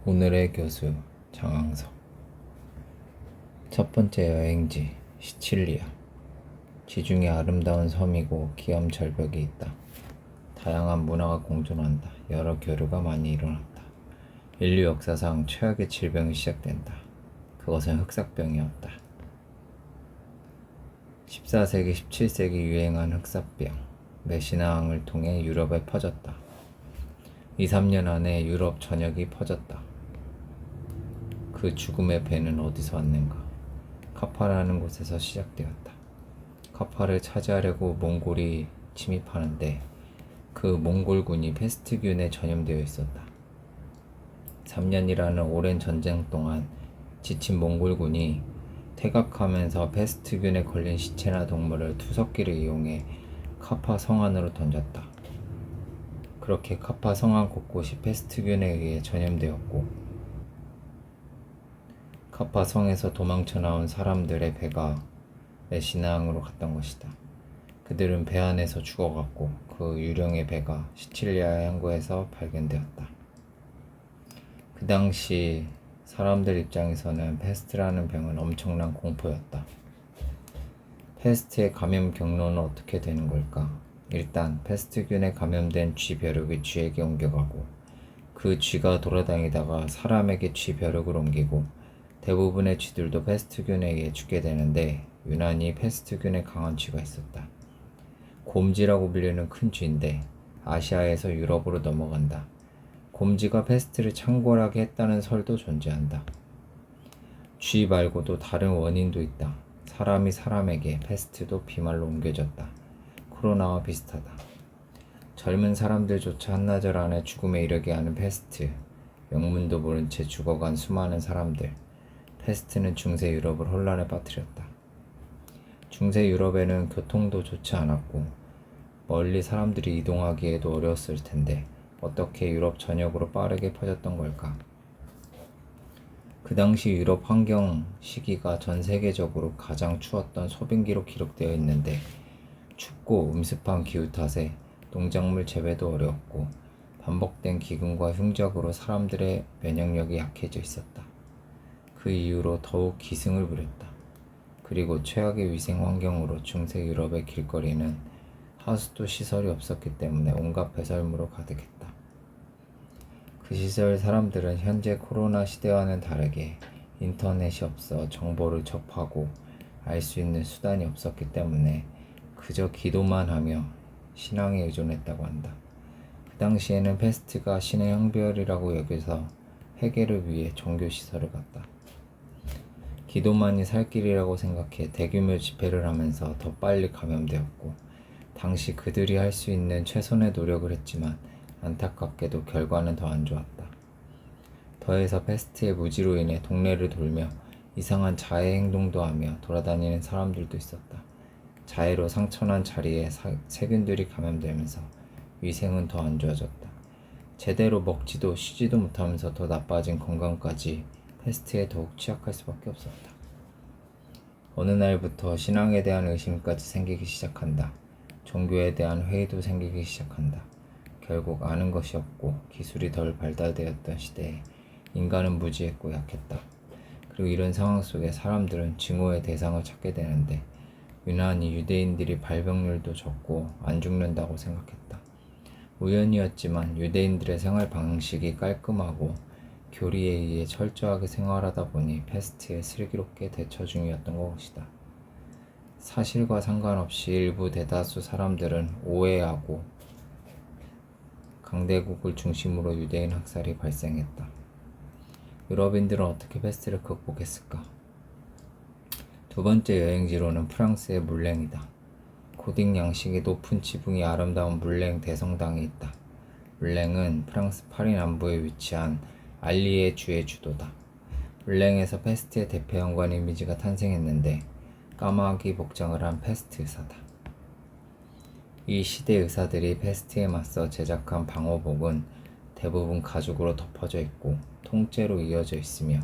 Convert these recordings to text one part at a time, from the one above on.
오늘의 교수 장항석. 첫 번째 여행지 시칠리아. 지중해 아름다운 섬이고 기암 절벽이 있다. 다양한 문화가 공존한다. 여러 교류가 많이 일어났다. 인류 역사상 최악의 질병이 시작된다. 그것은 흑사병이었다. 14세기, 17세기 유행한 흑사병. 메시나항을 통해 유럽에 퍼졌다. 2, 3년 안에 유럽 전역이 퍼졌다. 그 죽음의 배는 어디서 왔는가? 카파라는 곳에서 시작되었다. 카파를 차지하려고 몽골이 침입하는데 그 몽골군이 페스트균에 전염되어 있었다. 3년이라는 오랜 전쟁 동안 지친 몽골군이 퇴각하면서 페스트균에 걸린 시체나 동물을 투석기를 이용해 카파 성 안으로 던졌다. 그렇게 카파 성안 곳곳이 페스트균에 의해 전염되었고 카파 성에서 도망쳐 나온 사람들의 배가 메시나항으로 갔던 것이다. 그들은 배 안에서 죽어갔고 그 유령의 배가 시칠리아 항구에서 발견되었다. 그 당시 사람들 입장에서는 페스트라는 병은 엄청난 공포였다. 페스트의 감염 경로는 어떻게 되는 걸까? 일단 페스트균에 감염된 쥐벼룩이 쥐에게 옮겨가고 그 쥐가 돌아다니다가 사람에게 쥐벼룩을 옮기고 대부분의 쥐들도 페스트균에 의해 죽게 되는데 유난히 페스트균에 강한 쥐가 있었다. 곰쥐라고 불리는 큰 쥐인데 아시아에서 유럽으로 넘어간다. 곰쥐가 페스트를 창궐하게 했다는 설도 존재한다. 쥐 말고도 다른 원인도 있다. 사람이 사람에게 페스트도 비말로 옮겨졌다. 코로나와 비슷하다. 젊은 사람들조차 한나절 안에 죽음에 이르게 하는 페스트. 영문도 모른 채 죽어간 수많은 사람들. 페스트는 중세 유럽을 혼란에 빠뜨렸다. 중세 유럽에는 교통도 좋지 않았고 멀리 사람들이 이동하기에도 어려웠을 텐데 어떻게 유럽 전역으로 빠르게 퍼졌던 걸까? 그 당시 유럽 환경 시기가 전 세계적으로 가장 추웠던 소빙기로 기록되어 있는데 춥고 음습한 기후 탓에 농작물 재배도 어려웠고 반복된 기근과 흉적으로 사람들의 면역력이 약해져 있었다. 그 이후로 더욱 기승을 부렸다. 그리고 최악의 위생 환경으로 중세 유럽의 길거리는 하수도 시설이 없었기 때문에 온갖 배설물로 가득했다. 그 시절 사람들은 현재 코로나 시대와는 다르게 인터넷이 없어 정보를 접하고 알 수 있는 수단이 없었기 때문에 그저 기도만 하며 신앙에 의존했다고 한다. 그 당시에는 페스트가 신의 형벌이라고 여겨서 회개를 위해 종교시설을 갔다. 기도만이 살 길이라고 생각해 대규모 집회를 하면서 더 빨리 감염되었고 당시 그들이 할 수 있는 최선의 노력을 했지만 안타깝게도 결과는 더 안 좋았다. 더해서 페스트의 무지로 인해 동네를 돌며 이상한 자해 행동도 하며 돌아다니는 사람들도 있었다. 자해로 상처난 자리에 세균들이 감염되면서 위생은 더 안 좋아졌다. 제대로 먹지도 쉬지도 못하면서 더 나빠진 건강까지 페스트에 더욱 취약할 수밖에 없었다. 어느 날부터 신앙에 대한 의심까지 생기기 시작한다. 종교에 대한 회의도 생기기 시작한다. 결국 아는 것이 없고 기술이 덜 발달되었던 시대에 인간은 무지했고 약했다. 그리고 이런 상황 속에 사람들은 증오의 대상을 찾게 되는데 유난히 유대인들이 발병률도 적고 안 죽는다고 생각했다. 우연이었지만 유대인들의 생활 방식이 깔끔하고 교리에 의해 철저하게 생활하다 보니 페스트에 슬기롭게 대처 중이었던 것이다. 사실과 상관없이 일부 대다수 사람들은 오해하고 강대국을 중심으로 유대인 학살이 발생했다. 유럽인들은 어떻게 페스트를 극복했을까? 두 번째 여행지로는 프랑스의 물랭이다. 고딕 양식이 높은 지붕이 아름다운 물랭 대성당이 있다. 물랭은 프랑스 파리 남부에 위치한 알리에 주의 주도다. 물랭에서 페스트의 대표 연관 이미지가 탄생했는데 까마귀 복장을 한 페스트 의사다. 이 시대 의사들이 페스트에 맞서 제작한 방호복은 대부분 가죽으로 덮어져 있고 통째로 이어져 있으며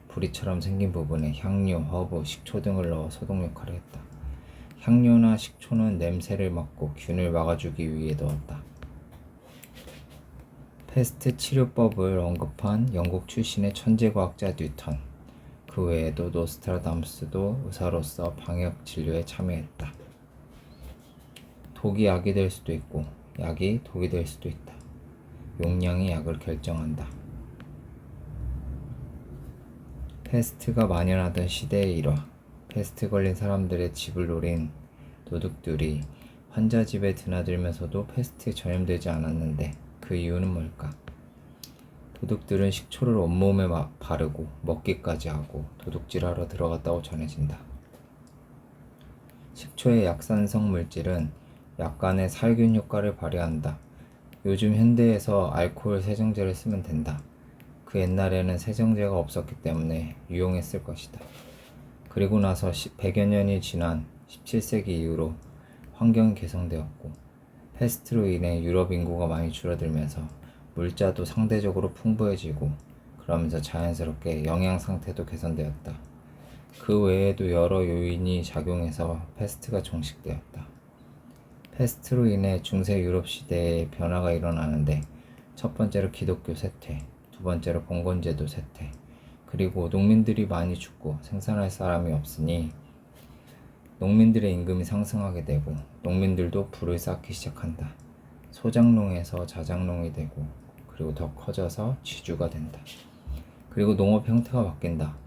부리처럼 생긴 부분에 향료, 허브, 식초 등을 넣어 소독 역할을 했다. 향료나 식초는 냄새를 맡고 균을 막아주기 위해 넣었다. 패스트 치료법을 언급한 영국 출신의 천재과학자 뉴턴, 그 외에도 노스트라다무스도 의사로서 방역 진료에 참여했다. 독이 약이 될 수도 있고 약이 독이 될 수도 있다. 용량이 약을 결정한다. 패스트가 만연하던 시대의 일화. 패스트 걸린 사람들의 집을 노린 도둑들이 환자 집에 드나들면서도 패스트에 전염되지 않았는데 그 이유는 뭘까? 도둑들은 식초를 온몸에 바르고 먹기까지 하고 도둑질하러 들어갔다고 전해진다. 식초의 약산성 물질은 약간의 살균 효과를 발휘한다. 요즘 현대에서 알코올 세정제를 쓰면 된다. 그 옛날에는 세정제가 없었기 때문에 유용했을 것이다. 그리고 나서 100여 년이 지난 17세기 이후로 환경이 개선되었고 패스트로 인해 유럽 인구가 많이 줄어들면서 물자도 상대적으로 풍부해지고 그러면서 자연스럽게 영양 상태도 개선되었다. 그 외에도 여러 요인이 작용해서 패스트가 종식되었다. 패스트로 인해 중세 유럽 시대에 변화가 일어나는데 첫 번째로 기독교 쇠퇴, 두 번째로 봉건제도 쇠퇴, 그리고 농민들이 많이 죽고 생산할 사람이 없으니 농민들의 임금이 상승하게 되고 농민들도 부를 쌓기 시작한다. 소작농에서 자작농이 되고 그리고 더 커져서 지주가 된다. 그리고 농업 형태가 바뀐다.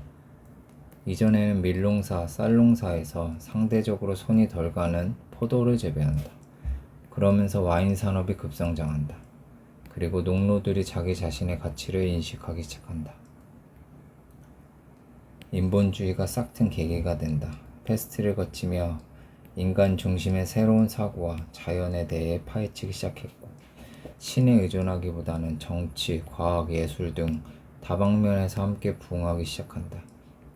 이전에는 밀농사, 쌀농사에서 상대적으로 손이 덜 가는 포도를 재배한다. 그러면서 와인 산업이 급성장한다. 그리고 농노들이 자기 자신의 가치를 인식하기 시작한다. 인본주의가 싹튼 계기가 된다. 패스트를 거치며 인간 중심의 새로운 사고와 자연에 대해 파헤치기 시작했고 신에 의존하기보다는 정치, 과학, 예술 등 다방면에서 함께 부흥하기 시작한다.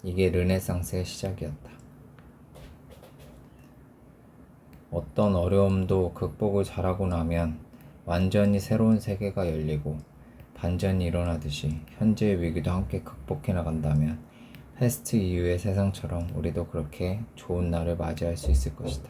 이게 르네상스의 시작이었다. 어떤 어려움도 극복을 잘하고 나면 완전히 새로운 세계가 열리고 반전이 일어나듯이 현재의 위기도 함께 극복해 나간다면 패스트 이후의 세상처럼 우리도 그렇게 좋은 날을 맞이할 수 있을 것이다.